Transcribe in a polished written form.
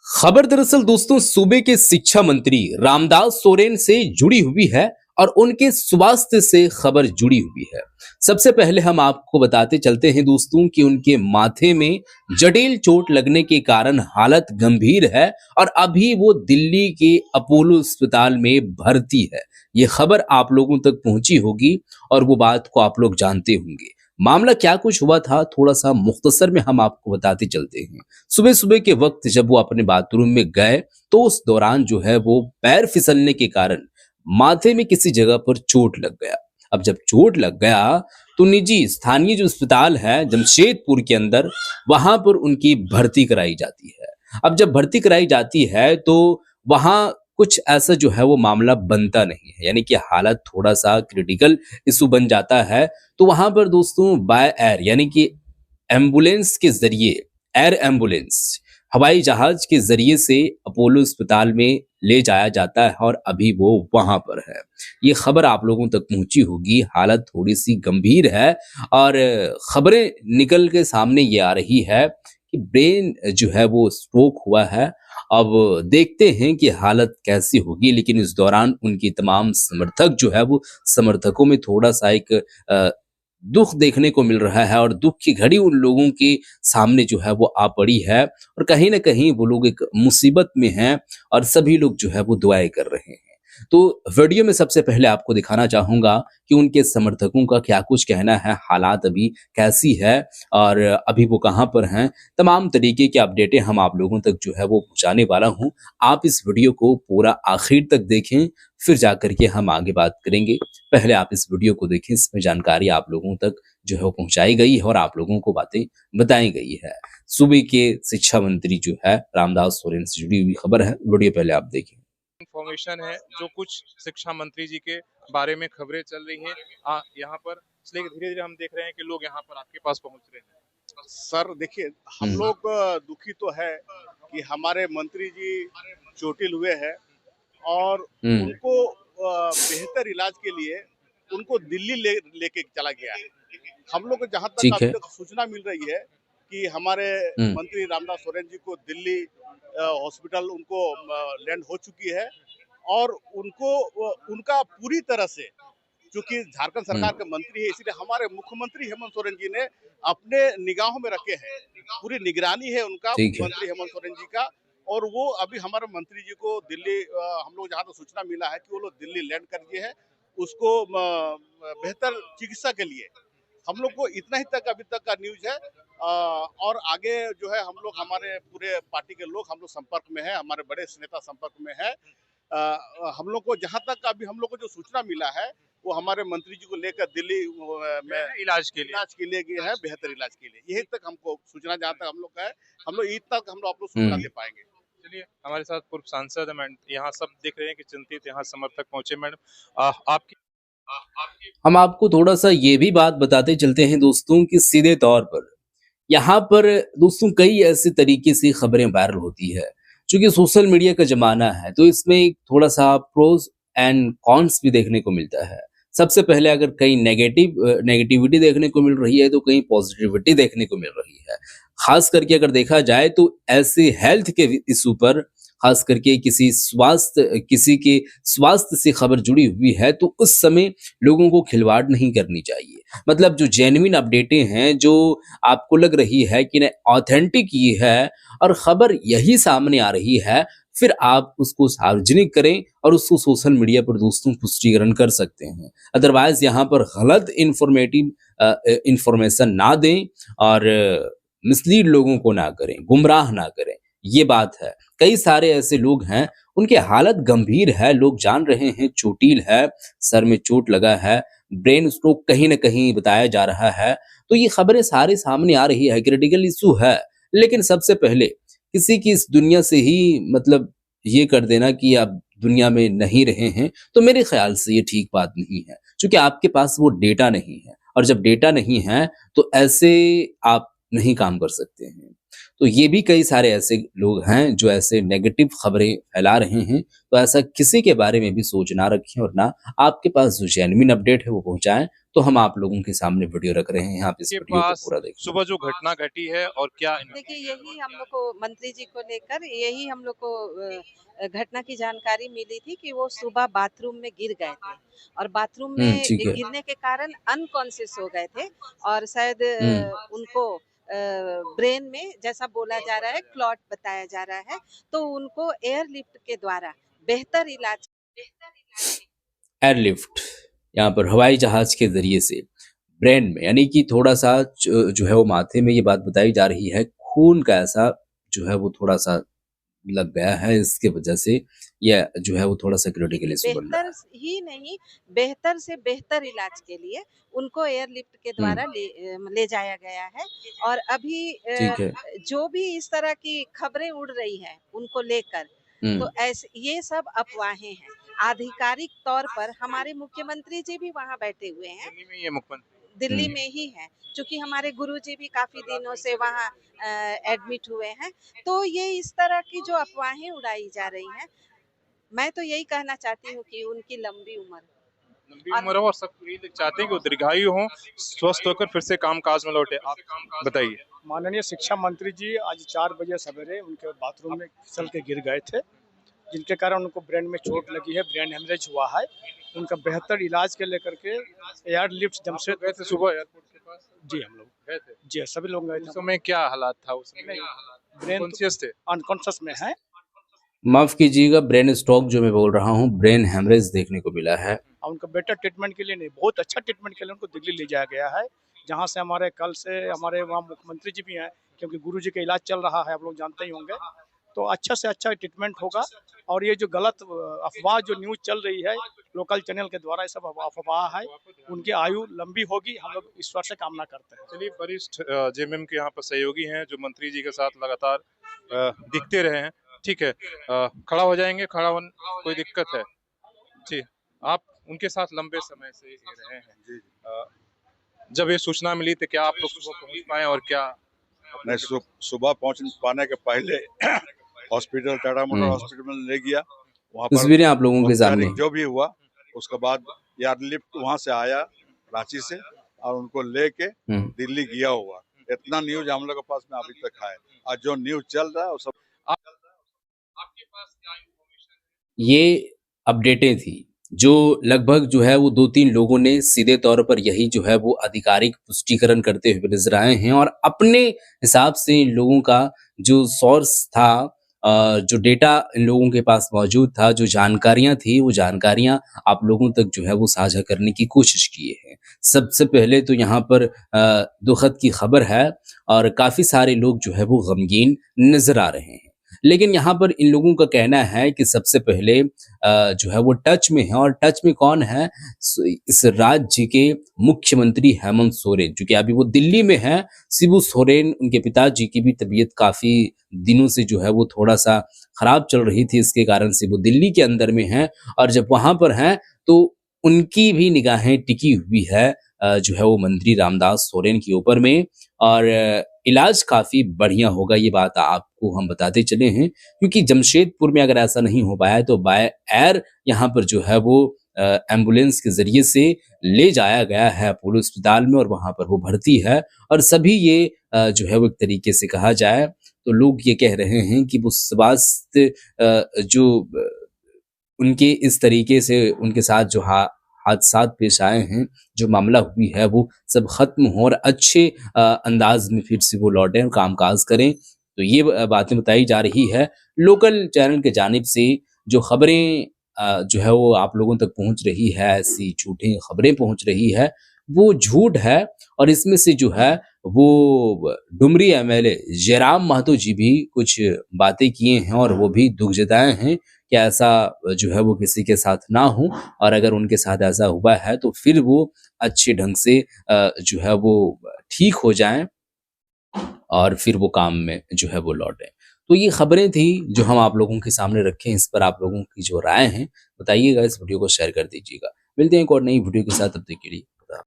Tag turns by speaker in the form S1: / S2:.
S1: खबर दरअसल दोस्तों सूबे के शिक्षा मंत्री रामदास सोरेन से जुड़ी हुई है और उनके स्वास्थ्य से खबर जुड़ी हुई है। सबसे पहले हम आपको बताते चलते हैं दोस्तों कि उनके माथे में जटिल चोट लगने के कारण हालत गंभीर है और अभी वो दिल्ली के अपोलो अस्पताल में भर्ती है। ये खबर आप लोगों तक पहुंची होगी और वो बात को आप लोग जानते होंगे। मामला क्या कुछ हुआ था थोड़ा सा मुख्तसर में हम आपको बताते चलते हैं। सुबह सुबह के वक्त जब वो अपने बाथरूम में गए तो उस दौरान जो है वो पैर फिसलने के कारण माथे में किसी जगह पर चोट लग गया। अब जब चोट लग गया तो निजी स्थानीय जो अस्पताल है जमशेदपुर के अंदर वहां पर उनकी भर्ती कराई जाती है। अब जब भर्ती कराई जाती है तो वहां कुछ ऐसा जो है वो मामला बनता नहीं है, यानी कि हालत थोड़ा सा क्रिटिकल इशू बन जाता है। तो वहां पर दोस्तों बाय एयर यानी कि एम्बुलेंस के जरिए, एयर एम्बुलेंस हवाई जहाज के जरिए से अपोलो अस्पताल में ले जाया जाता है और अभी वो वहां पर है। ये खबर आप लोगों तक पहुंची होगी। हालत थोड़ी सी गंभीर है और खबरें निकल के सामने ये आ रही है कि ब्रेन जो है वो स्ट्रोक हुआ है। अब देखते हैं कि हालत कैसी होगी, लेकिन इस दौरान उनकी तमाम समर्थक जो है वो समर्थकों में थोड़ा सा एक दुख देखने को मिल रहा है और दुख की घड़ी उन लोगों के सामने जो है वो आ पड़ी है और कहीं ना कहीं वो लोग एक मुसीबत में हैं और सभी लोग जो है वो दुआएं कर रहे हैं। तो वीडियो में सबसे पहले आपको दिखाना चाहूंगा कि उनके समर्थकों का क्या कुछ कहना है, हालात अभी कैसी है और अभी वो कहाँ पर हैं। तमाम तरीके की अपडेटें हम आप लोगों तक जो है वो पहुंचाने वाला हूं। आप इस वीडियो को पूरा आखिर तक देखें, फिर जाकर के हम आगे बात करेंगे। पहले आप इस वीडियो को देखें, इसमें जानकारी आप लोगों तक जो है वो पहुंचाई गई है और आप लोगों को बातें बताई गई है। सूबे के शिक्षा मंत्री जो है रामदास सोरेन से जुड़ी हुई खबर है, वीडियो पहले आप देखें।
S2: इंफॉर्मेशन है जो कुछ शिक्षा मंत्री जी के बारे में खबरें चल रही हैं यहाँ पर, इसलिए धीरे धीरे हम देख रहे हैं कि लोग यहाँ पर आपके पास पहुंच रहे हैं।
S3: सर देखिए, हम लोग दुखी तो है कि हमारे मंत्री जी चोटिल हुए हैं और उनको बेहतर इलाज के लिए उनको दिल्ली लेके चला गया है। हम लोग को जहाँ तक
S1: ठीक
S3: अभी
S1: है।
S3: तक सूचना मिल रही है कि हमारे मंत्री रामदास सोरेन जी को दिल्ली हॉस्पिटल उनको लैंड हो चुकी है और उनको उनका पूरी तरह से, क्योंकि झारखंड सरकार के मंत्री है इसलिए हमारे मुख्यमंत्री हेमंत सोरेन जी ने अपने निगाहों में रखे हैं। पूरी निगरानी है उनका,
S1: ठीक है।
S3: मुख्यमंत्री हेमंत सोरेन जी का। और वो अभी हमारे मंत्री जी को दिल्ली, हम लोग जहाँ तक सूचना मिला है कि वो लोग दिल्ली लैंड कर दिए हैं उसको बेहतर चिकित्सा के लिए। हम लोग को इतना ही तक अभी तक का न्यूज है। और आगे जो है हम लोग, हमारे पूरे पार्टी के लोग हम लोग संपर्क में है, हमारे बड़े नेता संपर्क में है। हम लोग को जहाँ तक अभी हम लोग को जो सूचना मिला है वो हमारे मंत्री जी को लेकर दिल्ली में
S2: इलाज के
S3: लिए गए हैं, बेहतर इलाज के लिए। यही तक हमको सूचना, जहाँ तक हम लोग का है, हम लोग ईद तक हम लोग आप लोग सूचना दे पाएंगे।
S2: चलिए, हमारे साथ पूर्व सांसद है मैडम, यहाँ सब देख रहे हैं कि चिंतित यहाँ समर्थक पहुंचे। मैडम आपकी
S1: हम आपको थोड़ा सा ये भी बात बताते चलते हैं दोस्तों कि सीधे तौर पर यहाँ पर दोस्तों कई ऐसे तरीके से खबरें वायरल होती है। चूंकि सोशल मीडिया का जमाना है तो इसमें एक थोड़ा सा प्रोज एंड कॉन्स भी देखने को मिलता है। सबसे पहले अगर कहीं नेगेटिविटी देखने को मिल रही है तो कहीं पॉजिटिविटी देखने को मिल रही है। खास करके अगर देखा जाए तो ऐसे हेल्थ के इशू पर, खास करके किसी के स्वास्थ्य से खबर जुड़ी हुई है तो उस समय लोगों को खिलवाड़ नहीं करनी चाहिए। मतलब जो जेन्युइन अपडेटें हैं, जो आपको लग रही है कि नहीं ऑथेंटिक ये है और खबर यही सामने आ रही है, फिर आप उसको सार्वजनिक करें और उसको सोशल मीडिया पर दोस्तों पुष्टिकरण कर सकते हैं। अदरवाइज यहाँ पर गलत इंफॉर्मेशन ना दें और मिसलीड लोगों को ना करें, गुमराह ना करें। ये बात है। कई सारे ऐसे लोग हैं उनके हालत गंभीर है, लोग जान रहे हैं चोटिल है, सर में चोट लगा है, ब्रेन स्ट्रोक कहीं ना कहीं बताया जा रहा है। तो ये खबरें सारे सामने आ रही है, क्रिटिकल इशू है। लेकिन सबसे पहले किसी की इस दुनिया से ही मतलब ये कर देना कि आप दुनिया में नहीं रहे हैं, तो मेरे ख्याल से ये ठीक बात नहीं है, क्योंकि आपके पास वो डेटा नहीं है और जब डेटा नहीं है तो ऐसे आप नहीं काम कर सकते हैं। तो ये भी कई सारे ऐसे लोग हैं जो ऐसे नेगेटिव खबरें फैला रहे हैं। तो ऐसा किसी के बारे में भी सोच ना रखें और ना आपके पास जो जेन्युइन अपडेट है वो पहुंचाएं। तो हम आप लोगों के सामने वीडियो रख रहे हैं, आप इस
S2: के
S1: वीडियो को
S2: पास
S1: पूरा देखें।
S2: सुबह जो घटना घटी है और क्या
S4: देखिए यही हम लोग को मंत्री जी को लेकर यही हम लोग को घटना की जानकारी मिली थी कि वो सुबह बाथरूम में गिर गए थे और बाथरूम में
S1: ठीक है।
S4: गिरने के कारण अनकॉन्शियस हो गए थे और शायद उनको ब्रेन में जैसा बोला जा रहा है क्लॉट बताया जा रहा है, तो उनको एयरलिफ्ट के द्वारा बेहतर इलाज
S1: एयरलिफ्ट, यहाँ पर हवाई जहाज के ज़रिए से ब्रेन में, यानी कि थोड़ा-सा जो है वो माथे में, ये बात बताई जा रही है, खून का ऐसा जो है वो थोड़ा-सा लग गया है, इसकी वजह से यह जो है वो थोड़ा-सा क्रिटिकल इश्यू बन रहा
S4: बेहतर
S1: है।
S4: ही नहीं, बेहतर से बेहतर इलाज के लिए उनको एयरलिफ्ट के
S1: हुँ,
S4: द्वारा ले जाया गया है और अभी
S1: ठीक है।
S4: जो भी इस तरह की खबरें उड़ रही हैं उनको लेकर, तो
S1: हुँ,
S4: ऐसे ये सब अफवाहें हैं। आधिकारिक तौर पर हमारे मुख्यमंत्री जी भी वहाँ बैठे हुए हैं,
S2: दिल्ली में ये मुख्यमंत्री
S4: दिल्ली
S1: हुँ।
S4: में ही हैं, चूँकि हमारे गुरुजी भी काफ़ी दिनों से वहाँ एडमिट हुए हैं। तो ये इस तरह की जो अफवाहें उड़ाई जा रही हैं, मैं तो यही कहना चाहती हूँ कि उनकी लंबी उम्र
S2: लंबी
S4: और
S2: उम्र हो और सब यही चाहते हैं कि वो दीर्घायु हो, स्वस्थ होकर फिर से काम काज में लौटे। आप बताइए।
S5: माननीय शिक्षा मंत्री जी आज 4 बजे सवेरे उनके बाथरूम में फिसल के गिर गए थे, जिनके कारण उनको ब्रेन में चोट लगी है, ब्रेन हेमरेज हुआ है। उनका बेहतर इलाज के लेकर के एयरलिफ्ट
S2: आप लोग
S5: जमशेद
S2: गए थे सुबह एयरपोर्ट के पास?
S5: जी हम लोग
S2: गए थे।
S5: जी सभी लोग गए
S2: उस
S5: थे।
S2: समय क्या हालात था? उस समय
S5: ब्रेन
S2: कॉन्शियस थे?
S5: अनकॉन्शियस में है
S1: माफ़ कीजिएगा, ब्रेन स्ट्रोक जो मैं बोल रहा हूँ, ब्रेन हेमरेज देखने को मिला है।
S5: और उनका बेटर ट्रीटमेंट के लिए नहीं, बहुत अच्छा ट्रीटमेंट के लिए उनको दिल्ली ले जाया गया है, जहाँ से हमारे कल से हमारे वहाँ मुख्यमंत्री जी भी हैं, क्योंकि गुरुजी का इलाज चल रहा है, आप लोग जानते ही होंगे। तो अच्छा से अच्छा ट्रीटमेंट होगा और ये जो गलत अफवाह जो न्यूज़ चल रही है लोकल चैनल के द्वारा, ये सब अफवाह है। उनकी आयु लंबी होगी, हम लोग ईश्वर से कामना करते हैं।
S2: चलिए, वरिष्ठ जेएमएम के यहाँ पर सहयोगी हैं जो मंत्री जी के साथ लगातार दिखते रहे हैं। ठीक है, खड़ा हो जाएंगे, खड़ा होने कोई दिक्कत है? जी, आप उनके साथ लंबे समय से ही रहे हैं। जब ये सूचना मिली तो क्या आप लोग सुबह पहुंच पाए और क्या
S6: नहीं, सुबह पहुंच पाने के पहले हॉस्पिटल टाटा मोटर
S1: हुँ,
S6: हॉस्पिटल में ले गया। वहाँ पर
S1: तस्वीरें आप लोगों के सामने
S6: औपचारिक जो भी हुआ, उसके बाद एयरलिफ्ट वहाँ से आया रांची से और उनको लेके
S1: हुँ।
S6: दिल्ली गया हुआ। इतना न्यूज हम लोग के पास में अभी तक है और जो न्यूज चल रहा है वो सब
S2: आपके पास क्या इंफॉर्मेशन?
S1: ये अपडेटें थी, जो लगभग जो है वो 2-3 लोगों ने सीधे तौर पर यही जो है वो आधिकारिक पुष्टिकरण करते हुए नज़र आए हैं और अपने हिसाब से इन लोगों का जो सोर्स था, जो डेटा इन लोगों के पास मौजूद था, जो जानकारियाँ थी, वो जानकारियाँ आप लोगों तक जो है वो साझा करने की कोशिश किए हैं। सबसे पहले तो यहाँ पर दुखद की खबर है और काफ़ी सारे लोग जो है वो गमगीन नज़र आ रहे हैं। लेकिन यहाँ पर इन लोगों का कहना है कि सबसे पहले जो है वो टच में है, और टच में कौन है? इस राज्य के मुख्यमंत्री हेमंत सोरेन, जो कि अभी वो दिल्ली में हैं। शिबू सोरेन, उनके पिताजी की भी तबीयत काफ़ी दिनों से जो है वो थोड़ा-सा खराब चल रही थी, इसके कारण से वो दिल्ली के अंदर में हैं और जब वहाँ पर हैं तो उनकी भी निगाहें टिकी हुई है जो है वो मंत्री रामदास सोरेन के ऊपर में, और इलाज काफ़ी बढ़िया होगा, ये बात आपको हम बताते चले हैं। क्योंकि जमशेदपुर में अगर ऐसा नहीं हो पाया तो बाय एयर यहाँ पर जो है वो एम्बुलेंस के ज़रिए से ले जाया गया है अपोलो अस्पताल में और वहाँ पर वो भर्ती है। और सभी ये जो है वो एक तरीके से कहा जाए तो लोग ये कह रहे हैं कि वो स्वास्थ्य जो उनके इस तरीके से उनके साथ जो हादसात पेश आए हैं, जो मामला हुई है वो सब ख़त्म हो और अच्छे अंदाज में फिर से वो लौटें और काम-काज करें। तो ये बातें बताई जा रही है। लोकल चैनल की जानिब से जो खबरें जो है वो आप लोगों तक पहुँच रही है, ऐसी झूठी खबरें पहुँच रही है, वो झूठ है। और इसमें से जो है वो डुमरी एमएलए जयराम महतो जी भी कुछ बातें किए हैं और वो भी दुःख जताए हैं कि ऐसा जो है वो किसी के साथ ना हो, और अगर उनके साथ ऐसा हुआ है तो फिर वो अच्छे ढंग से जो है वो ठीक हो जाएँ और फिर वो काम में जो है वो लौटें। तो ये खबरें थी जो हम आप लोगों के सामने रखें। इस पर आप लोगों की जो राय है बताइएगा, इस वीडियो को शेयर कर दीजिएगा। मिलते हैं एक और नई वीडियो के साथ, तब तक के लिए